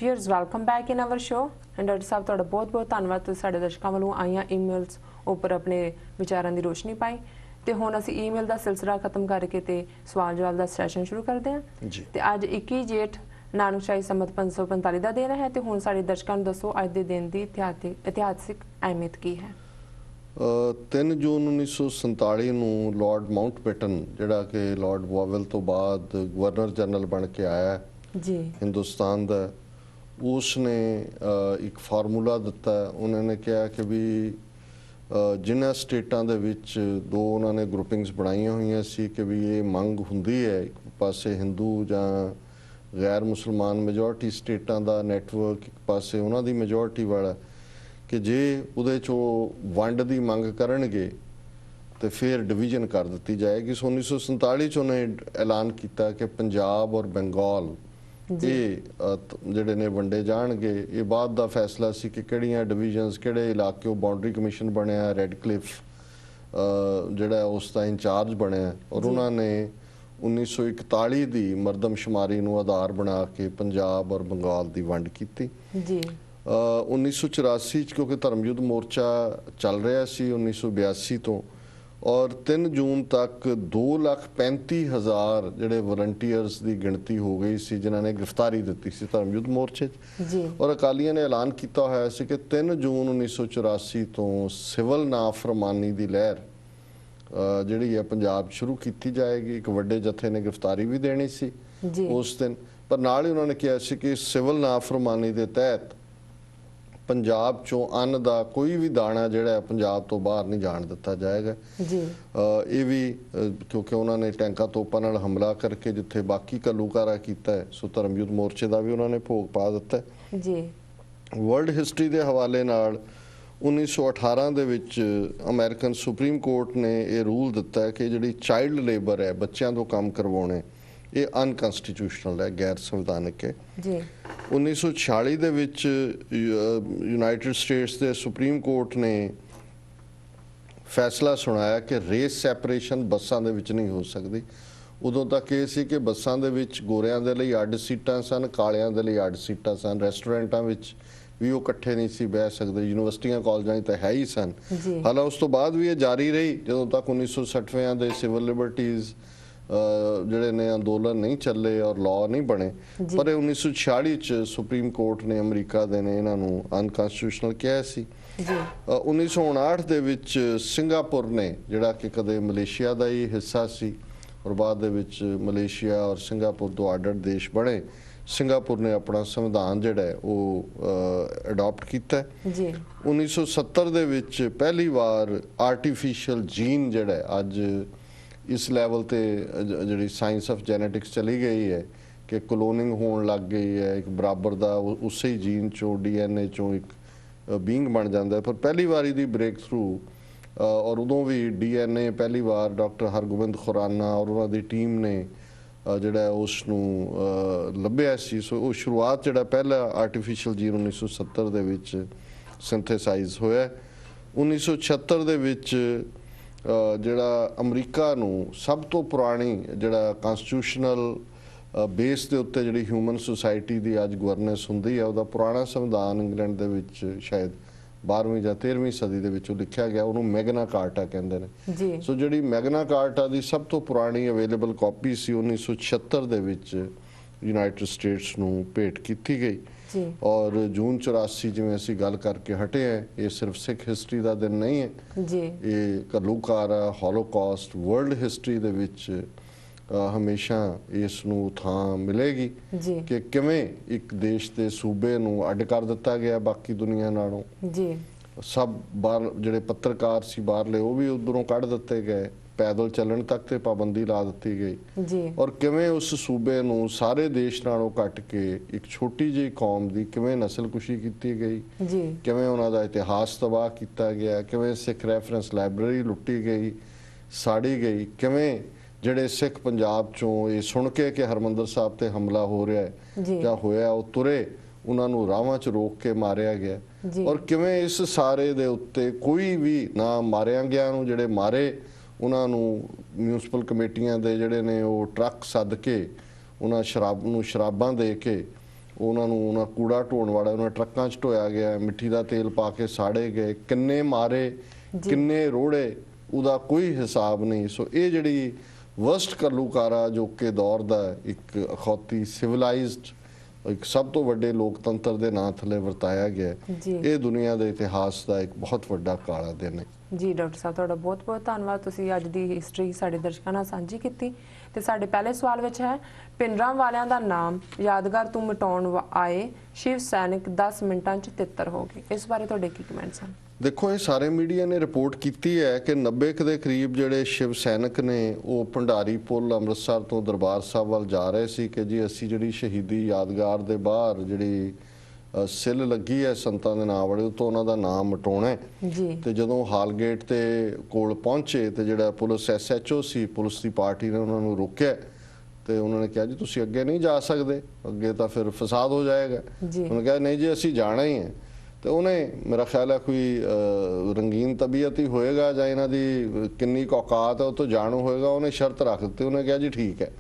Viewers, welcome back in our show. And doctor साहब ਤੁਹਾਡਾ ਬਹੁਤ-ਬਹੁਤ ਧੰਨਵਾਦ ਤੁਸੀਂ ਸਾਡੇ ਦਰਸ਼ਕਾਂ ਵੱਲੋਂ ਆਈਆਂ ਈਮੇਲਸ ਉੱਪਰ ਆਪਣੇ ਵਿਚਾਰਾਂ ਦੀ ਰੋਸ਼ਨੀ ਪਾਈ ਤੇ ਹੁਣ ਅਸੀਂ ਈਮੇਲ ਦਾ ਸਿਲਸਿਲਾ ਖਤਮ ਕਰਕੇ ਤੇ ਸਵਾਲ ਜਵਾਬ ਦਾ ਸੈਸ਼ਨ ਸ਼ੁਰੂ ਕਰਦੇ ਹਾਂ ਜੀ। ਤੇ ਅੱਜ 21 ਜੇਠ ਨਾਨਕਸ਼ਾਹੀ ਸੰਮਤ 545 ਦਾ ਦਿਨ ਹੈ ਤੇ ਹੁਣ ਸਾਡੇ ਦਰਸ਼ਕਾਂ ਨੂੰ ਦੱਸੋ ਅੱਜ ਦੇ ਦਿਨ ਦੀ ਇਤਿਹਾਸਿਕ ਅਹਿਮੀਅਤ ਕੀ ਹੈ। 3 ਜੂਨ 1947 ਨੂੰ ਲਾਰਡ ਮਾਊਂਟਬੈਟਨ ਜਿਹੜਾ ਕਿ ਲਾਰਡ ਵਾਵਲ ਤੋਂ ਬਾਅਦ ਗਵਰਨਰ ਜਨਰਲ ਬਣ ਕੇ ਆਇਆ ਜੀ ਹਿੰਦੁਸਤਾਨ ਦਾ, उसने एक फार्मूला दिता। उन्होंने कहा कि भी जिन्होंने स्टेटां दे विच दो उन्होंने ग्रुपिंग्स बनाई हुई सी कि भी ये मंग हुंदी है एक पासे हिंदू जां गैर मुसलमान मेजोरिटी स्टेटां दा नैटवर्क, एक पासे उन्हां दी मेजोरिटी वाला, कि जे उहदे चों वंड दी मंग करनगे तो फिर डिवीजन कर दी जाएगी। 1947 च उन्हें ऐलान किया कि पंजाब और बंगाल ਜਿਹੜੇ ਨੇ ਵੰਡੇ ਜਾਣਗੇ। ਇਹ ਬਾਅਦ ਦਾ ਫੈਸਲਾ ਸੀ ਕਿ ਕਿਹੜੀਆਂ ਡਿਵੀਜ਼ਨਸ ਕਿਹੜੇ ਇਲਾਕੇ। ਬਾਉਂਡਰੀ ਕਮਿਸ਼ਨ ਬਣਿਆ, ਰੈੱਡ ਕਲਿਫ ਜਿਹੜਾ ਉਸ ਦਾ ਇੰਚਾਰਜ ਬਣਿਆ ਔਰ ਉਹਨਾਂ ਨੇ 1941 ਦੀ ਮਰਦਮਸ਼ੁਮਾਰੀ ਨੂੰ ਆਧਾਰ ਬਣਾ ਕੇ ਪੰਜਾਬ ਔਰ ਬੰਗਾਲ ਦੀ ਵੰਡ ਕੀਤੀ ਜੀ। 1984 ਚ ਕਿਉਂਕਿ ਧਰਮ ਯੁੱਧ ਮੋਰਚਾ ਚੱਲ ਰਿਹਾ ਸੀ 1982 ਤੋਂ, और 3 जून तक 2,35,000 ਜਿਹੜੇ ਵਲੰਟੀਅਰਸ ਦੀ ਗਿਣਤੀ ਹੋ ਗਈ ਸੀ ਜਿਨ੍ਹਾਂ ਨੇ ਗ੍ਰਿਫਤਾਰੀ ਦਿੱਤੀ ਸੀ ਧਰਮ ਯੁੱਧ ਮੋਰਚੇ 'ਚ ਜੀ। ਔਰ ਅਕਾਲੀਆਂ ਨੇ ਐਲਾਨ ਕੀਤਾ ਹੋਇਆ ਸੀ ਕਿ 3 ਜੂਨ 1984 ਤੋਂ ਸਿਵਲ ਨਾਫਰਮਾਨੀ ਦੀ ਲਹਿਰ ਜਿਹੜੀ ਹੈ ਪੰਜਾਬ ਸ਼ੁਰੂ ਕੀਤੀ ਜਾਏਗੀ। ਇੱਕ ਵੱਡੇ ਜਥੇ ਨੇ ਗ੍ਰਿਫਤਾਰੀ ਵੀ ਦੇਣੀ ਸੀ ਉਸ ਦਿਨ, ਪਰ ਨਾਲ ਹੀ ਉਹਨਾਂ ਨੇ ਕਿਹਾ ਸੀ ਕਿ ਸਿਵਲ ਨਾਫਰਮਾਨੀ ਦੇ ਤਹਿਤ ਪੰਜਾਬ ਚੋਂ ਅੰਨ ਦਾ ਕੋਈ ਵੀ ਦਾਣਾ ਜਿਹੜਾ ਪੰਜਾਬ ਤੋਂ ਬਾਹਰ ਨਹੀਂ ਜਾਣ ਦਿੱਤਾ ਜਾਏਗਾ ਜੀ। ਇਹ ਵੀ ਕਿਉਂਕਿ ਉਹਨਾਂ ਨੇ ਟੈਂਕਾਂ ਤੋਪਾਂ ਨਾਲ ਹਮਲਾ ਕਰਕੇ ਜਿੱਥੇ ਬਾਕੀ ਘੱਲੂਘਾਰਾ ਕੀਤਾ ਹੈ, ਸੋ ਧਰਮ ਯੁੱਧ ਮੋਰਚੇ ਦਾ ਵੀ ਉਹਨਾਂ ਨੇ ਭੋਗ ਪਾ ਦਿੱਤਾ ਜੀ। ਵਰਲਡ ਹਿਸਟਰੀ ਦੇ ਹਵਾਲੇ ਨਾਲ 1918 ਦੇ ਵਿੱਚ ਅਮਰੀਕਨ ਸੁਪਰੀਮ ਕੋਰਟ ਨੇ ਇਹ ਰੂਲ ਦਿੱਤਾ ਕਿ ਜਿਹੜੀ ਚਾਈਲਡ ਲੇਬਰ ਹੈ, ਬੱਚਿਆਂ ਤੋਂ ਕੰਮ ਕਰਵਾਉਣੇ, ਇਹ ਅਨਕਨਸਟੀਟਿਊਸ਼ਨਲ ਹੈ, ਗੈਰ ਸੰਵਿਧਾਨਕ ਹੈ ਜੀ। 1946 ਦੇ ਵਿੱਚ ਯੂਨਾਈਟਿਡ ਸਟੇਟਸ ਦੇ ਸੁਪਰੀਮ ਕੋਰਟ ਨੇ ਫੈਸਲਾ ਸੁਣਾਇਆ ਕਿ ਰੇਸ ਸੈਪਰੇਸ਼ਨ ਬੱਸਾਂ ਦੇ ਵਿੱਚ ਨਹੀਂ ਹੋ ਸਕਦੀ। ਉਦੋਂ ਤੱਕ ਇਹ ਸੀ ਕਿ ਬੱਸਾਂ ਦੇ ਵਿੱਚ ਗੋਰਿਆਂ ਦੇ ਲਈ ਅੱਡ ਸੀਟਾਂ ਸਨ, ਕਾਲਿਆਂ ਦੇ ਲਈ ਅੱਡ ਸੀਟਾਂ ਸਨ। ਰੈਸਟੋਰੈਂਟਾਂ ਵਿੱਚ ਵੀ ਉਹ ਇਕੱਠੇ ਨਹੀਂ ਸੀ ਬਹਿ ਸਕਦੇ, ਯੂਨੀਵਰਸਿਟੀਆਂ ਕਾਲਜਾਂ 'ਚ ਤਾਂ ਹੈ ਹੀ ਸਨ। ਹਾਲਾਂਕਿ ਉਸ ਤੋਂ ਬਾਅਦ ਵੀ ਇਹ ਜਾਰੀ ਰਹੀ ਜਦੋਂ ਤੱਕ 1960ਵਿਆਂ ਦੇ ਸਿਵਲ ਲਿਬਰਟੀਜ਼ ਜਿਹੜੇ ਨੇ ਅੰਦੋਲਨ ਨਹੀਂ ਚੱਲੇ ਔਰ ਲਾਅ ਨਹੀਂ ਬਣੇ। ਪਰ 1946 ਚ ਸੁਪਰੀਮ ਕੋਰਟ ਨੇ ਅਮਰੀਕਾ ਦੇ ਨੇ ਇਹਨਾਂ ਨੂੰ ਅਨਕਨਸਟੀਟਿਊਸ਼ਨਲ ਕਿਹਾ ਸੀ। 1959 ਦੇ ਵਿੱਚ ਸਿੰਗਾਪੁਰ ਨੇ ਜਿਹੜਾ ਕਿ ਕਦੇ ਮਲੇਸ਼ੀਆ ਦਾ ਹੀ ਹਿੱਸਾ ਸੀ ਔਰ ਬਾਅਦ ਦੇ ਵਿੱਚ ਮਲੇਸ਼ੀਆ ਔਰ ਸਿੰਗਾਪੁਰ ਦੋ ਅੱਡ-ਅੱਡ ਦੇਸ਼ ਬਣੇ। ਸਿੰਗਾਪੁਰ ਨੇ ਆਪਣਾ ਸੰਵਿਧਾਨ ਜਿਹੜਾ ਹੈ ਉਹ ਅਡਾਪਟ ਕੀਤਾ ਜੀ। 1970 ਦੇ ਵਿੱਚ ਪਹਿਲੀ ਵਾਰ ਆਰਟੀਫਿਸ਼ੀਅਲ ਜੀਨ ਜਿਹੜਾ ਹੈ ਅੱਜ ਇਸ ਲੈਵਲ ਤੇ ਜਿਹੜੀ ਸਾਇੰਸ ਆਫ ਜੈਨੇਟਿਕਸ ਚਲੀ ਗਈ ਹੈ ਕਿ ਕਲੋਨਿੰਗ ਹੋਣ ਲੱਗ ਗਈ ਹੈ, ਇੱਕ ਬਰਾਬਰ ਦਾ ਉਸੇ ਹੀ ਜੀਨ ਚੋਂ DNA ਚੋਂ ਇੱਕ ਬੀਇੰਗ ਬਣ ਜਾਂਦਾ ਹੈ। ਪਰ ਪਹਿਲੀ ਵਾਰੀ ਦੀ ਬ੍ਰੇਕ ਥਰੂ ਔਰ ਉਦੋਂ ਵੀ DNA ਪਹਿਲੀ ਵਾਰ ਡਾਕਟਰ ਹਰਗੋਬਿੰਦ ਖੁਰਾਨਾ ਔਰ ਉਹਨਾਂ ਦੀ ਟੀਮ ਨੇ ਜਿਹੜਾ ਉਸ ਨੂੰ ਲੱਭਿਆ ਸੀ। ਸੋ ਉਹ ਸ਼ੁਰੂਆਤ ਜਿਹੜਾ ਪਹਿਲਾ ਆਰਟੀਫਿਸ਼ੀਅਲ ਜੀਨ 1970 ਦੇ ਵਿੱਚ ਸਿੰਥੇਸਾਈਜ਼ ਹੋਇਆ। 1976 ਦੇ ਵਿੱਚ ਜਿਹੜਾ ਅਮਰੀਕਾ ਨੂੰ ਸਭ ਤੋਂ ਪੁਰਾਣੀ ਜਿਹੜਾ ਕਨਸਟੀਟਿਊਸ਼ਨਲ ਬੇਸ ਦੇ ਉੱਤੇ ਜਿਹੜੀ ਹਿਊਮਨ ਸੁਸਾਇਟੀ ਦੀ ਅੱਜ ਗਵਰਨੈਂਸ ਹੁੰਦੀ ਹੈ, ਉਹਦਾ ਪੁਰਾਣਾ ਸੰਵਿਧਾਨ ਇੰਗਲੈਂਡ ਦੇ ਵਿੱਚ ਸ਼ਾਇਦ 12ਵੀਂ ਜਾਂ 13ਵੀਂ ਸਦੀ ਦੇ ਵਿੱਚ ਲਿਖਿਆ ਗਿਆ, ਉਹਨੂੰ ਮੈਗਨਾ ਕਾਰਟਾ ਕਹਿੰਦੇ ਨੇ। ਸੋ ਜਿਹੜੀ ਮੈਗਨਾ ਕਾਰਟਾ ਦੀ ਸਭ ਤੋਂ ਪੁਰਾਣੀ ਅਵੇਲੇਬਲ ਕਾਪੀ ਸੀ 1976 ਦੇ ਵਿੱਚ ਯੂਨਾਈਟਿਡ ਸਟੇਟਸ ਨੂੰ ਭੇਟ ਕੀਤੀ ਗਈ। ਔਰ ਜੂਨ 84 ਜਿਵੇਂ ਅਸੀਂ ਗੱਲ ਕਰਕੇ ਹਟੇ ਹਾਂ, ਇਹ ਸਿਰਫ ਸਿੱਖ ਹਿਸਟਰੀ ਦਾ ਦਿਨ ਨਹੀਂ ਹੈ ਜੀ, ਇਹ ਘੱਲੂਘਾਰਾ ਹੌਲੋਕਾਸਟ ਵਰਲਡ ਹਿਸਟਰੀ ਦੇ ਵਿੱਚ ਹਮੇਸ਼ਾ ਇਸ ਨੂੰ ਥਾਂ ਮਿਲੇਗੀ ਕਿ ਕਿਵੇਂ ਇੱਕ ਦੇਸ਼ ਦੇ ਸੂਬੇ ਨੂੰ ਅੱਡ ਕਰ ਦਿੱਤਾ ਗਿਆ ਬਾਕੀ ਦੁਨੀਆ ਨਾਲੋਂ ਜੀ। ਸਭ ਬਾਹਰ ਜਿਹੜੇ ਪੱਤਰਕਾਰ ਸੀ ਬਾਹਰਲੇ ਉਹ ਵੀ ਉਧਰੋਂ ਕੱਢ ਦਿੱਤੇ ਗਏ, ਪੈਦਲ ਚੱਲਣ ਤੱਕ ਤੇ ਪਾਬੰਦੀ ਲਾ ਦਿੱਤੀ ਗਈ ਜੀ। ਔਰ ਕਿਵੇਂ ਉਸ ਸੂਬੇ ਨੂੰ ਸਾਰੇ ਦੇਸ਼ ਨਾਲੋਂ ਕੱਟ ਕੇ ਇੱਕ ਛੋਟੀ ਜਿਹੀ ਕੌਮ ਦੀ ਕਿਵੇਂ ਨਸਲਕੁਸ਼ੀ ਕੀਤੀ ਗਈ ਜੀ, ਕਿਵੇਂ ਉਹਨਾਂ ਦਾ ਇਤਿਹਾਸ ਤਬਾਹ ਕੀਤਾ ਗਿਆ, ਕਿਵੇਂ ਸਿੱਖ ਰੈਫਰੈਂਸ ਲਾਇਬ੍ਰੇਰੀ ਲੁੱਟੀ ਗਈ, ਸਾੜੀ ਗਈ, ਕਿਵੇਂ ਜਿਹੜੇ ਸਿੱਖ ਪੰਜਾਬ ਚੋਂ ਇਹ ਸੁਣ ਕੇ ਕਿ ਹਰਮੰਦਰ ਸਾਹਿਬ ਤੇ ਹਮਲਾ ਹੋ ਰਿਹਾ ਹੈ ਜਾਂ ਹੋਇਆ ਉਹ ਤੁਰੇ, ਉਹਨਾਂ ਨੂੰ ਰਾਹਾਂ 'ਚ ਰੋਕ ਕੇ ਮਾਰਿਆ ਗਿਆ। ਔਰ ਕਿਵੇਂ ਇਸ ਸਾਰੇ ਦੇ ਉੱਤੇ ਕੋਈ ਵੀ ਨਾ ਮਾਰਿਆ ਗਿਆ ਨੂੰ, ਜਿਹੜੇ ਮਾਰੇ ਉਹਨਾਂ ਨੂੰ ਮਿਊਨਿਸਪਲ ਕਮੇਟੀਆਂ ਦੇ ਜਿਹੜੇ ਨੇ ਉਹ ਟਰੱਕ ਸੱਦ ਕੇ ਉਹਨਾਂ ਸ਼ਰਾਬਾਂ ਦੇ ਕੇ ਉਹਨਾਂ ਕੂੜਾ ਢੋਣ ਵਾਲਾ ਉਹਨਾਂ ਟਰੱਕਾਂ 'ਚ ਢੋਇਆ ਗਿਆ, ਮਿੱਟੀ ਦਾ ਤੇਲ ਪਾ ਕੇ ਸਾੜੇ ਗਏ, ਕਿੰਨੇ ਮਾਰੇ, ਕਿੰਨੇ ਰੋੜੇ, ਉਹਦਾ ਕੋਈ ਹਿਸਾਬ ਨਹੀਂ। ਸੋ ਇਹ ਜਿਹੜੀ ਵਰਸਟ ਘੱਲੂਕਾਰਾ ਜੋ ਕਿ ਦੌਰ ਦਾ ਇੱਕ ਅਖੌਤੀ ਸਿਵਲਾਈਜ਼ਡ ਇੱਕ ਸਭ ਤੋਂ ਵੱਡੇ ਲੋਕਤੰਤਰ ਦੇ ਨਾਂ ਥੱਲੇ ਵਰਤਾਇਆ ਗਿਆ, ਇਹ ਦੁਨੀਆ ਦੇ ਇਤਿਹਾਸ ਦਾ ਇੱਕ ਬਹੁਤ ਵੱਡਾ ਕਾਲਾ ਦਿਨ ਹੈ। ਜੀ ਡਾਕਟਰ ਸਾਹਿਬ, ਤੁਹਾਡਾ ਬਹੁਤ ਬਹੁਤ ਧੰਨਵਾਦ, ਤੁਸੀਂ ਅੱਜ ਦੀ ਹਿਸਟਰੀ ਸਾਡੇ ਦਰਸ਼ਕਾਂ ਨਾਲ ਸਾਂਝੀ ਕੀਤੀ। ਤੇ ਸਾਡੇ ਪਹਿਲੇ ਸਵਾਲ ਵਿੱਚ ਹੈ, ਪਿੰਡਰਾਂ ਵਾਲਿਆਂ ਦਾ ਨਾਮ ਯਾਦਗਾਰ ਤੋਂ ਮਿਟਾਉਣ ਆਏ ਸ਼ਿਵ ਸੈਨਿਕ 10 ਮਿੰਟਾਂ 'ਚ ਤਿੱਤਰ ਹੋ ਗਏ, ਇਸ ਬਾਰੇ ਤੁਹਾਡੇ ਕੀ ਕਮੈਂਟਸ ਹਨ? ਦੇਖੋ, ਇਹ ਸਾਰੇ ਮੀਡੀਆ ਨੇ ਰਿਪੋਰਟ ਕੀਤੀ ਹੈ ਕਿ 90 ਕੁ ਦੇ ਕਰੀਬ ਜਿਹੜੇ ਸ਼ਿਵ ਸੈਨਿਕ ਨੇ ਉਹ ਭੰਡਾਰੀ ਪੁਲ ਅੰਮ੍ਰਿਤਸਰ ਤੋਂ ਦਰਬਾਰ ਸਾਹਿਬ ਵੱਲ ਜਾ ਰਹੇ ਸੀ ਕਿ ਜੀ ਅਸੀਂ ਜਿਹੜੀ ਸ਼ਹੀਦੀ ਯਾਦਗਾਰ ਦੇ ਬਾਹਰ ਜਿਹੜੀ ਸਿੱਲ ਲੱਗੀ ਹੈ ਸੰਤਾਂ ਦੇ ਨਾਮ ਵਾਲੇ, ਉਤੋਂ ਉਹਨਾਂ ਦਾ ਨਾਮ ਮਿਟਾਉਣਾ ਹੈ ਜੀ। ਤੇ ਜਦੋਂ ਹਾਲਗੇਟ ਤੇ ਕੋਲ ਪਹੁੰਚੇ ਤੇ ਜਿਹੜਾ ਪੁਲਿਸ SHO ਸੀ, ਪੁਲਿਸ ਦੀ ਪਾਰਟੀ ਨੇ ਉਹਨਾਂ ਨੂੰ ਰੋਕਿਆ ਤੇ ਉਹਨਾਂ ਨੇ ਕਿਹਾ ਜੀ ਤੁਸੀਂ ਅੱਗੇ ਨਹੀਂ ਜਾ ਸਕਦੇ, ਅੱਗੇ ਤਾਂ ਫਿਰ ਫਸਾਦ ਹੋ ਜਾਏਗਾ। ਉਹਨੇ ਕਿਹਾ ਨਹੀਂ ਜੀ ਅਸੀਂ ਜਾਣਾ ਹੀ ਹੈ। ਤੇ ਉਹਨੇ, ਮੇਰਾ ਖਿਆਲ ਹੈ ਕੋਈ ਰੰਗੀਨ ਤਬੀਅਤ ਹੀ ਹੋਏਗਾ ਜਾਂ ਇਹਨਾਂ ਦੀ ਕਿੰਨੀ ਕੁ ਔਕਾਤ ਹੈ ਉਹ ਤੋਂ ਜਾਣੂ ਹੋਏਗਾ, ਉਹਨੇ ਸ਼ਰਤ ਰੱਖ ਦਿੱਤੀ। ਉਹਨੇ ਕਿਹਾ ਜੀ ਠੀਕ ਹੈ,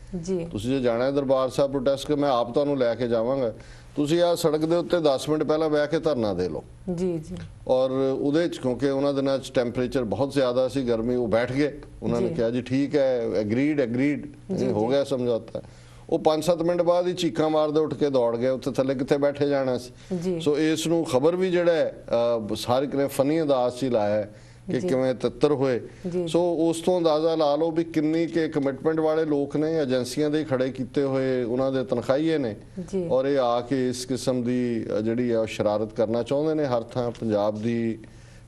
ਤੁਸੀਂ ਜੇ ਜਾਣਾ ਹੈ ਦਰਬਾਰ ਸਾਹਿਬ ਪ੍ਰੋਟੈਸਟ ਕਰ, ਮੈਂ ਆਪ ਤੁਹਾਨੂੰ ਲੈ ਕੇ ਜਾਵਾਂਗਾ, ਤੁਸੀਂ ਆ ਸੜਕ ਦੇ ਉੱਤੇ 10 ਮਿੰਟ ਪਹਿਲਾਂ ਬਹਿ ਕੇ ਧਰਨਾ ਦੇ ਲਓ। ਜੀ। ਔਰ ਉਹਦੇ ਚ ਕਿਉਂਕਿ ਉਹਨਾਂ ਦਿਨਾਂ ਚ ਟੈਂਪਰੇਚਰ ਬਹੁਤ ਜ਼ਿਆਦਾ ਸੀ, ਗਰਮੀ, ਉਹ ਬੈਠ ਗਏ। ਉਹਨਾਂ ਨੇ ਕਿਹਾ ਜੀ ਠੀਕ ਹੈ, ਐਗਰੀਡ ਹੋ ਗਿਆ ਸਮਝੌਤਾ। ਉਹ 5-7 ਮਿੰਟ ਬਾਅਦ ਹੀ ਚੀਕਾਂ ਮਾਰਦੇ ਉੱਠ ਕੇ ਦੌੜ ਗਏ, ਉੱਥੇ ਥੱਲੇ ਕਿੱਥੇ ਬੈਠੇ ਜਾਣਾ ਸੀ। ਸੋ ਇਸ ਨੂੰ ਖਬਰ ਵੀ ਜਿਹੜਾ ਸਾਰੇ ਕਿਨੇ ਫਨੀ ਅੰਦਾਜ਼ 'ਚ ਲਾਇਆ ਕਿ ਕਿਵੇਂ ਤਿੱਤਰ ਹੋਏ। ਸੋ ਉਸ ਤੋਂ ਅੰਦਾਜ਼ਾ ਲਾ ਲਓ ਵੀ ਕਿੰਨੀ ਕਿ ਕਮਿਟਮੈਂਟ ਵਾਲੇ ਲੋਕ ਨੇ, ਏਜੰਸੀਆਂ ਦੇ ਖੜੇ ਕੀਤੇ ਹੋਏ ਉਹਨਾਂ ਦੇ ਤਨਖਾਹੀਏ ਨੇ, ਔਰ ਇਹ ਆ ਕੇ ਇਸ ਕਿਸਮ ਦੀ ਜਿਹੜੀ ਆ ਸ਼ਰਾਰਤ ਕਰਨਾ ਚਾਹੁੰਦੇ ਨੇ ਹਰ ਥਾਂ। ਪੰਜਾਬ ਦੀ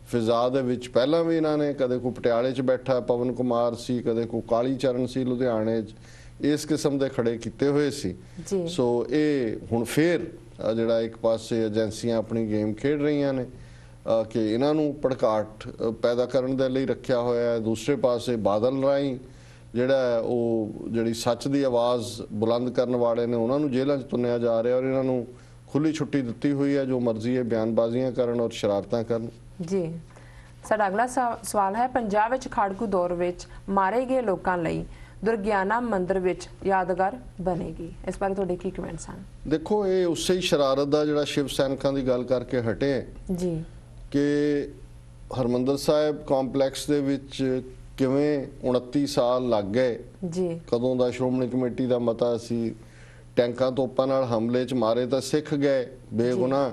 ਫਿਜ਼ਾ ਦੇ ਵਿੱਚ ਪਹਿਲਾਂ ਵੀ ਇਹਨਾਂ ਨੇ ਕਦੇ ਕੋਈ ਪਟਿਆਲੇ 'ਚ ਬੈਠਾ ਪਵਨ ਕੁਮਾਰ ਸੀ, ਕਦੇ ਕੋਈ ਕਾਲੀ ਚਰਨ ਸੀ ਲੁਧਿਆਣੇ 'ਚ, ਇਸ ਕਿਸਮ ਦੇ ਖੜੇ ਕੀਤੇ ਹੋਏ ਸੀ। ਸੋ ਇਹ ਹੁਣ ਫੇਰ ਜਿਹੜਾ ਇੱਕ ਪਾਸੇ ਏਜੰਸੀਆਂ ਆਪਣੀ ਗੇਮ ਖੇਡ ਰਹੀਆਂ ਨੇ ਕਿ ਇਹਨਾਂ ਨੂੰ ਭੜਕਾਟ ਪੈਦਾ ਕਰਨ ਦੇ ਲਈ ਰੱਖਿਆ ਹੋਇਆ ਹੈ, ਦੂਸਰੇ ਪਾਸੇ ਬਾਦਲ ਰਾਹੀਂ ਜਿਹੜਾ ਉਹ ਜਿਹੜੀ ਸੱਚ ਦੀ ਆਵਾਜ਼ ਬੁਲੰਦ ਕਰਨ ਵਾਲੇ ਨੇ ਉਹਨਾਂ ਨੂੰ ਜੇਲ੍ਹਾਂ 'ਚ ਤੁੰਨਿਆ ਜਾ ਰਿਹਾ, ਔਰ ਇਹਨਾਂ ਨੂੰ ਖੁੱਲੀ ਛੁੱਟੀ ਦਿੱਤੀ ਹੋਈ ਹੈ, ਜੋ ਮਰਜ਼ੀ ਹੈ ਬਿਆਨਬਾਜ਼ੀਆਂ ਕਰਨ ਔਰ ਸ਼ਰਾਰਤਾਂ ਕਰਨ। ਜੀ, ਸਾਡਾ ਅਗਲਾ ਸਵਾਲ ਹੈ, ਪੰਜਾਬ ਵਿੱਚ ਖਾੜਕੂ ਦੌਰ ਵਿੱਚ ਮਾਰੇ ਗਏ ਲੋਕਾਂ ਲਈ ਦੁਰਗਿਆਨਾ ਮੰਦਿਰ ਵਿੱਚ ਯਾਦਗਾਰ ਬਣੇਗੀ, ਇਸ ਬਾਰੇ ਤੁਹਾਡੇ ਕੀ ਕਮੈਂਟਸ ਹਨ? ਦੇਖੋ, ਇਹ ਉਸੇ ਹੀ ਸ਼ਰਾਰਤ ਦਾ ਜਿਹੜਾ ਸ਼ਿਵ ਸੈਨਿਕਾਂ ਦੀ ਗੱਲ ਕਰਕੇ ਹਟੇ ਜੀ ਕਿ ਹਰਮੰਦਰ ਸਾਹਿਬ ਕੰਪਲੈਕਸ ਦੇ ਵਿੱਚ ਕਿਵੇਂ 29 ਸਾਲ ਲੱਗ ਗਏ ਜੀ, ਕਦੋਂ ਦਾ ਸ਼੍ਰੋਮਣੀ ਕਮੇਟੀ ਦਾ ਮਤਾ ਸੀ, ਟੈਂਕਾਂ ਤੋਪਾਂ ਨਾਲ ਹਮਲੇ 'ਚ ਮਾਰੇ ਤਾਂ ਸਿੱਖ ਗਏ ਬੇਗੁਨਾਹ,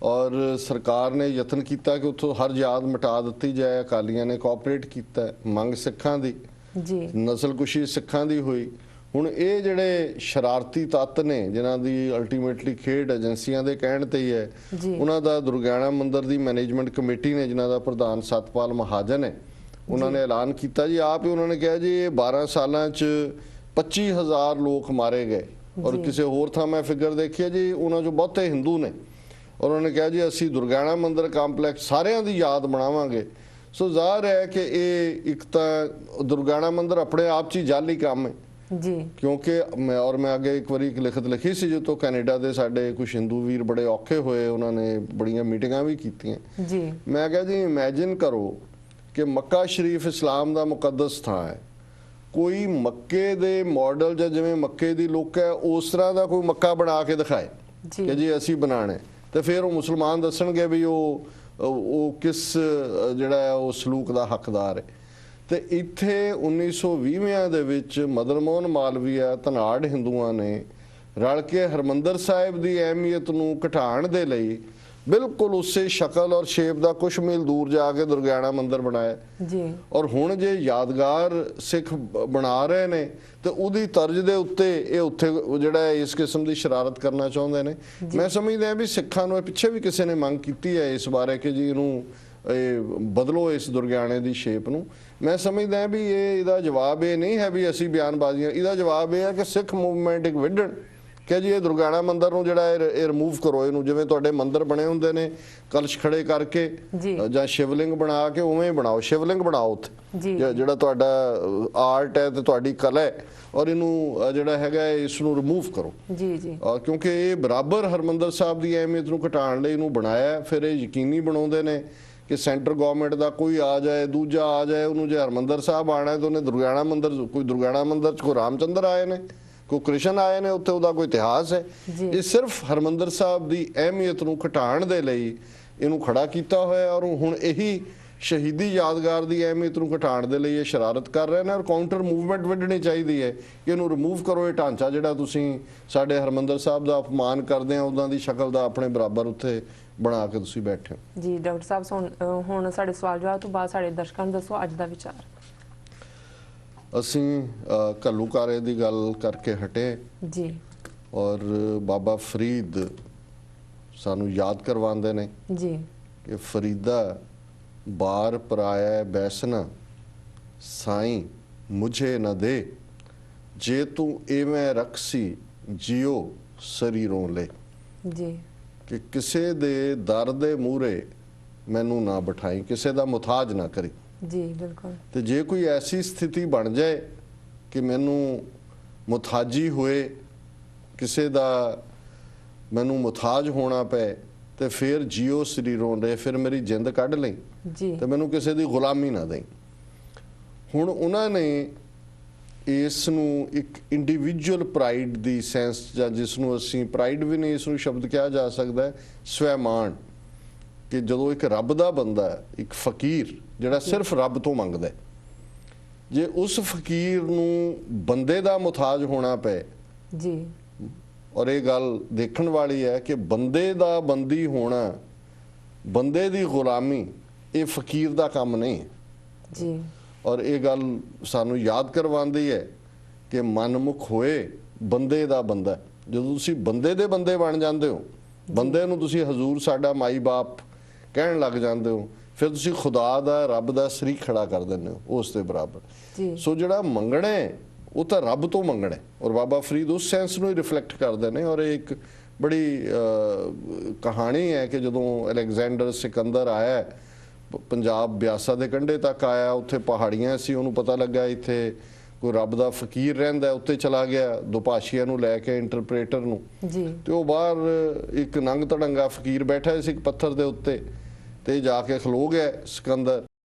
ਔਰ ਸਰਕਾਰ ਨੇ ਯਤਨ ਕੀਤਾ ਕਿ ਉੱਥੋਂ ਹਰ ਯਾਦ ਮਿਟਾ ਦਿੱਤੀ ਜਾਏ। ਅਕਾਲੀਆਂ ਨੇ ਕੋਆਪਰੇਟ ਕੀਤਾ, ਮੰਗ ਸਿੱਖਾਂ ਦੀ ਜੀ, ਨਸਲਕੁਸ਼ੀ ਸਿੱਖਾਂ ਦੀ ਹੋਈ। ਹੁਣ ਇਹ ਜਿਹੜੇ ਸ਼ਰਾਰਤੀ ਤੱਤ ਨੇ ਜਿਨ੍ਹਾਂ ਦੀ ਅਲਟੀਮੇਟਲੀ ਖੇਡ ਏਜੰਸੀਆਂ ਦੇ ਕਹਿਣ ਤੇ ਹੀ ਹੈ, ਉਹਨਾਂ ਦਾ ਦੁਰਗਿਆਣਾ ਮੰਦਿਰ ਦੀ ਮੈਨੇਜਮੈਂਟ ਕਮੇਟੀ ਨੇ ਜਿਨ੍ਹਾਂ ਦਾ ਪ੍ਰਧਾਨ ਸਤਪਾਲ ਮਹਾਜਨ ਹੈ, ਉਹਨਾਂ ਨੇ ਐਲਾਨ ਕੀਤਾ ਜੀ, ਆਪ ਹੀ ਉਹਨਾਂ ਨੇ ਕਿਹਾ ਜੀ ਇਹ 12 ਸਾਲਾਂ 'ਚ 25,000 ਲੋਕ ਮਾਰੇ ਗਏ। ਔਰ ਕਿਸੇ ਹੋਰ ਥਾਂ ਮੈਂ ਫਿਗਰ ਦੇਖੀ ਜੀ, ਉਹਨਾਂ 'ਚੋਂ ਬਹੁਤੇ ਹਿੰਦੂ ਨੇ, ਔਰ ਉਹਨਾਂ ਨੇ ਕਿਹਾ ਜੀ ਅਸੀਂ ਦੁਰਗਿਆਣਾ ਮੰਦਿਰ ਕੰਪਲੈਕਸ ਸਾਰਿਆਂ ਦੀ ਯਾਦ ਬਣਾਵਾਂਗੇ। ਸੋ ਜ਼ਾਹਰ ਹੈ ਕਿ ਇਹ ਇੱਕ ਤਾਂ ਦੁਰਗਿਆਣਾ ਮੰਦਿਰ ਆਪਣੇ ਆਪ 'ਚ ਹੀ ਜਾਲੀ ਕੰਮ ਹੈ ਜੀ, ਕਿਉਂਕਿ ਮੈਂ ਅੱਗੇ ਇੱਕ ਵਾਰੀ ਇੱਕ ਲਿਖਤ ਲਿਖੀ ਸੀ ਜਿੱਥੋਂ ਕੈਨੇਡਾ ਦੇ ਸਾਡੇ ਕੁਝ ਹਿੰਦੂ ਵੀਰ ਬੜੇ ਔਖੇ ਹੋਏ, ਉਹਨਾਂ ਨੇ ਬੜੀਆਂ ਮੀਟਿੰਗਾਂ ਵੀ ਕੀਤੀਆਂ ਜੀ। ਮੈਂ ਕਿਹਾ ਜੀ ਇਮੈਜਿਨ ਕਰੋ ਕਿ ਮੱਕਾ ਸ਼ਰੀਫ ਇਸਲਾਮ ਦਾ ਮੁਕੱਦਸ ਥਾਂ ਹੈ, ਕੋਈ ਮੱਕੇ ਦੇ ਮਾਡਲ ਜਾਂ ਜਿਵੇਂ ਮੱਕੇ ਦੀ ਲੁੱਕ ਹੈ ਉਸ ਤਰ੍ਹਾਂ ਦਾ ਕੋਈ ਮੱਕਾ ਬਣਾ ਕੇ ਦਿਖਾਏ ਕਿ ਜੀ ਅਸੀਂ ਬਣਾਣਾ, ਤੇ ਫਿਰ ਉਹ ਮੁਸਲਮਾਨ ਦੱਸਣਗੇ ਵੀ ਉਹ ਕਿਸ ਜਿਹੜਾ ਉਹ ਸਲੂਕ ਦਾ ਹੱਕਦਾਰ ਹੈ। ਤੇ ਇੱਥੇ 1920ਵਿਆਂ ਦੇ ਵਿੱਚ ਮਦਨ ਮੋਹਨ ਮਾਲਵੀਆ ਧਨਾੜ ਹਿੰਦੂਆਂ ਨੇ ਰਲ ਕੇ ਹਰਮੰਦਰ ਸਾਹਿਬ ਦੀ ਅਹਿਮੀਅਤ ਨੂੰ ਘਟਾਉਣ ਦੇ ਲਈ ਬਿਲਕੁਲ ਉਸੇ ਸ਼ਕਲ ਔਰ ਸ਼ੇਪ ਦਾ ਕੁਛ ਮੀਲ ਦੂਰ ਜਾ ਕੇ ਦੁਰਗਿਆਣਾ ਮੰਦਿਰ ਬਣਾਇਆ ਜੀ। ਔਰ ਹੁਣ ਜੇ ਯਾਦਗਾਰ ਸਿੱਖ ਬਣਾ ਰਹੇ ਨੇ ਤੇ ਉਹਦੀ ਤਰਜ਼ ਦੇ ਉੱਤੇ ਇਹ ਉੱਥੇ ਜਿਹੜਾ ਇਸ ਕਿਸਮ ਦੀ ਸ਼ਰਾਰਤ ਕਰਨਾ ਚਾਹੁੰਦੇ ਨੇ। ਮੈਂ ਸਮਝਦਾ ਵੀ ਸਿੱਖਾਂ ਨੂੰ ਪਿੱਛੇ ਵੀ ਕਿਸੇ ਨੇ ਮੰਗ ਕੀਤੀ ਹੈ ਇਸ ਬਾਰੇ ਕਿ ਜੀ ਇਹਨੂੰ ਬਦਲੋ ਇਸ ਦੁਰਗਿਆਣੇ ਦੀ ਸ਼ੇਪ ਨੂੰ। ਮੈਂ ਸਮਝਦਾ ਵੀ ਇਹਦਾ ਜਵਾਬ ਇਹ ਨਹੀਂ ਹੈ ਵੀ ਅਸੀਂ ਬਿਆਨਬਾਜ਼ੀਆਂ, ਇਹਦਾ ਜਵਾਬ ਇਹ ਹੈ ਕਿ ਸਿੱਖ ਮੂਵਮੈਂਟ ਇੱਕ ਵਿੱਢਣ ਕਿ ਜੀ ਇਹ ਦੁਰਗਿਆਣਾ ਮੰਦਿਰ ਨੂੰ ਜਿਹੜਾ ਇਹ ਰਿਮੂਵ ਕਰੋ, ਇਹਨੂੰ ਜਿਵੇਂ ਤੁਹਾਡੇ ਮੰਦਿਰ ਬਣੇ ਹੁੰਦੇ ਨੇ ਕਲਸ਼ ਖੜੇ ਕਰਕੇ ਜਾਂ ਸ਼ਿਵਲਿੰਗ ਬਣਾ ਕੇ ਉਵੇਂ ਬਣਾਓ, ਸ਼ਿਵਲਿੰਗ ਬਣਾਓ ਉੱਥੇ ਜਿਹੜਾ ਤੁਹਾਡਾ ਆਰਟ ਹੈ ਤੇ ਤੁਹਾਡੀ ਕਲਾ ਹੈ, ਔਰ ਇਹਨੂੰ ਜਿਹੜਾ ਹੈਗਾ ਇਸ ਨੂੰ ਰਿਮੂਵ ਕਰੋ ਜੀ ਜੀ। ਕਿਉਂਕਿ ਇਹ ਬਰਾਬਰ ਹਰਮੰਦਰ ਸਾਹਿਬ ਦੀ ਅਹਿਮੀਅਤ ਨੂੰ ਘਟਾਉਣ ਲਈ ਇਹਨੂੰ ਬਣਾਇਆ। ਫਿਰ ਇਹ ਯਕੀਨੀ ਬਣਾਉਂਦੇ ਨੇ ਕਿ ਸੈਂਟਰ ਗਵਰਨਮੈਂਟ ਦਾ ਕੋਈ ਆ ਜਾਏ, ਦੂਜਾ ਆ ਜਾਏ, ਉਹਨੂੰ ਜੇ ਹਰਮੰਦਰ ਸਾਹਿਬ ਆਣਾ ਹੈ ਤਾਂ ਉਹਨੇ ਦੁਰਗਿਆਣਾ ਮੰਦਿਰ, ਕੋਈ ਦੁਰਗਿਆਣਾ ਮੰਦਿਰ 'ਚ ਕੋਈ ਰਾਮਚੰਦਰ ਆਏ ਨੇ, ਕੋਈ ਕ੍ਰਿਸ਼ਨ ਆਏ ਨੇ ਉੱਥੇ, ਉਹਦਾ ਕੋਈ ਇਤਿਹਾਸ ਹੈ। ਜੀ। ਇਹ ਸਿਰਫ ਹਰਮੰਦਰ ਸਾਹਿਬ ਦੀ ਅਹਿਮੀਅਤ ਨੂੰ ਘਟਾਉਣ ਦੇ ਲਈ ਇਹਨੂੰ ਖੜਾ ਕੀਤਾ ਹੋਇਆ, ਔਰ ਹੁਣ ਇਹੀ ਸ਼ਹੀਦੀ ਯਾਦਗਾਰ ਦੀ ਅਹਿਮੀਅਤ ਨੂੰ ਘਟਾਉਣ ਦੇ ਲਈ ਇਹ ਸ਼ਰਾਰਤ ਕਰ ਰਹੇ ਨੇ। ਔਰ ਕਾਊਂਟਰ ਮੂਵਮੈਂਟ ਵੱਢਣੀ ਚਾਹੀਦੀ ਹੈ ਕਿ ਇਹਨੂੰ ਰਿਮੂਵ ਕਰੋ, ਇਹ ਢਾਂਚਾ ਜਿਹੜਾ ਤੁਸੀਂ ਸਾਡੇ ਹਰਮੰਦਰ ਸਾਹਿਬ ਦਾ ਅਪਮਾਨ ਕਰਦੇ ਆ ਉਹਨਾਂ ਦੀ ਸ਼ਕਲ ਦਾ ਆਪਣੇ ਬਰਾਬਰ ਉੱਥੇ ਬਣਾ ਕੇ ਤੁਸੀਂ ਬੈਠੇ ਹੋ। ਜੀ ਡਾਕਟਰ ਸਾਹਿਬ, ਹੁਣ ਸਾਡੇ ਸਵਾਲ ਜਵਾਬ ਤੋਂ ਬਾਅਦ ਸਾਡੇ ਦਰਸ਼ਕਾਂ ਨੂੰ ਦੱਸੋ ਅੱਜ ਦਾ ਵਿਚਾਰ। ਅਸੀਂ ਘੱਲੂਘਾਰੇ ਦੀ ਗੱਲ ਕਰਕੇ ਹਟੇ ਜੀ ਔਰ ਬਾਬਾ ਫਰੀਦ ਸਾਨੂੰ ਯਾਦ ਕਰਵਾਉਂਦੇ ਨੇ ਜੀ ਕਿ ਫਰੀਦਾ ਬਾਰ ਪਰਾਇਆ ਬੈਸਨਾ ਸਾਈਂ ਮੁਝੇ ਨਾ ਦੇ, ਜੇ ਤੂੰ ਐਵੇਂ ਰਖਸੀ ਜਿਉ ਸਰੀਰੋਂ ਲੈ। ਜੀ ਕਿ ਕਿਸੇ ਦੇ ਦਰ ਦੇ ਮੂਹਰੇ ਮੈਨੂੰ ਨਾ ਬਿਠਾਈ, ਕਿਸੇ ਦਾ ਮੁਤਾਜ ਨਾ ਕਰੀ। ਜੀ ਬਿਲਕੁਲ। ਤੇ ਜੇ ਕੋਈ ਐਸੀ ਸਥਿਤੀ ਬਣ ਜਾਏ ਕਿ ਮੈਨੂੰ ਮੁਤਾਜੀ ਹੋਏ, ਕਿਸੇ ਦਾ ਮੈਨੂੰ ਮੁਤਾਜ ਹੋਣਾ ਪਏ, ਤੇ ਫਿਰ ਜਿਉ ਸਰੀਰੋਂ ਲੈ, ਫਿਰ ਮੇਰੀ ਜਿੰਦ ਕੱਢ ਲਈ ਜੀ ਤੇ ਮੈਨੂੰ ਕਿਸੇ ਦੀ ਗੁਲਾਮੀ ਨਾ ਦੇਈ। ਹੁਣ ਉਹਨਾਂ ਨੇ ਇਸ ਨੂੰ ਇੱਕ ਇੰਡੀਵਿਜੂਅਲ ਪ੍ਰਾਈਡ ਦੀ ਸੈਂਸ, ਜਾਂ ਜਿਸ ਨੂੰ ਅਸੀਂ ਪ੍ਰਾਈਡ ਵੀ ਨਹੀਂ ਇਸ ਨੂੰ ਸ਼ਬਦ ਕਿਹਾ ਜਾ ਸਕਦਾ, ਸਵੈਮਾਨ, ਕਿ ਜਦੋਂ ਇੱਕ ਰੱਬ ਦਾ ਬੰਦਾ ਹੈ, ਇੱਕ ਫਕੀਰ ਜਿਹੜਾ ਸਿਰਫ ਰੱਬ ਤੋਂ ਮੰਗਦਾ ਹੈ, ਜੇ ਉਸ ਫਕੀਰ ਨੂੰ ਬੰਦੇ ਦਾ ਮੁਤਾਜ ਹੋਣਾ ਪਏ। ਜੀ ਔਰ ਇਹ ਗੱਲ ਦੇਖਣ ਵਾਲੀ ਹੈ ਕਿ ਬੰਦੇ ਦਾ ਬੰਦੀ ਹੋਣਾ, ਬੰਦੇ ਦੀ ਗੁਲਾਮੀ, ਇਹ ਫਕੀਰ ਦਾ ਕੰਮ ਨਹੀਂ ਹੈ। ਜੀ ਔਰ ਇਹ ਗੱਲ ਸਾਨੂੰ ਯਾਦ ਕਰਵਾਉਂਦੀ ਹੈ ਕਿ ਮਨਮੁਖ ਹੋਏ ਬੰਦੇ ਦਾ ਬੰਦਾ। ਜਦੋਂ ਤੁਸੀਂ ਬੰਦੇ ਦੇ ਬੰਦੇ ਬਣ ਜਾਂਦੇ ਹੋ, ਬੰਦੇ ਨੂੰ ਤੁਸੀਂ ਹਜ਼ੂਰ ਸਾਡਾ ਮਾਈ ਬਾਪ ਕਹਿਣ ਲੱਗ ਜਾਂਦੇ ਹੋ, ਫਿਰ ਤੁਸੀਂ ਖੁਦਾ ਦਾ, ਰੱਬ ਦਾ ਸ਼ਰੀਕ ਖੜਾ ਕਰ ਦਿੰਦੇ ਹੋ ਉਸ ਦੇ ਬਰਾਬਰ। ਜੀ ਸੋ ਜਿਹੜਾ ਮੰਗਣਾ ਹੈ ਉਹ ਤਾਂ ਰੱਬ ਤੋਂ ਮੰਗਣਾ ਹੈ, ਔਰ ਬਾਬਾ ਫਰੀਦ ਉਸ ਸੈਂਸ ਨੂੰ ਹੀ ਰਿਫਲੈਕਟ ਕਰਦੇ ਨੇ। ਔਰ ਇਹ ਇੱਕ ਬੜੀ ਕਹਾਣੀ ਹੈ ਕਿ ਜਦੋਂ ਅਲੈਗਜ਼ੈਂਡਰ ਸਿਕੰਦਰ ਆਇਆ ਪੰਜਾਬ ਬਿਆਸਾ ਦੇ ਕੰਢੇ ਤੱਕ ਆਇਆ, ਉੱਥੇ ਪਹਾੜੀਆਂ ਸੀ, ਉਹਨੂੰ ਪਤਾ ਲੱਗਾ ਇੱਥੇ ਕੋਈ ਰੱਬ ਦਾ ਫਕੀਰ ਰਹਿੰਦਾ, ਉੱਤੇ ਚਲਾ ਗਿਆ ਦੁਭਾਸ਼ੀਆਂ ਨੂੰ ਲੈ ਕੇ, ਇੰਟਰਪ੍ਰੇਟਰ ਨੂੰ। ਜੀ ਤੇ ਉਹ ਬਾਹਰ ਇੱਕ ਨੰਗ ਧੜੰਗਾ ਫਕੀਰ ਬੈਠਾ ਸੀ ਇੱਕ ਪੱਥਰ ਦੇ ਉੱਤੇ, ਤੇ ਜਾ ਕੇ ਖਲੋ ਗਿਆ ਸਿਕੰਦਰ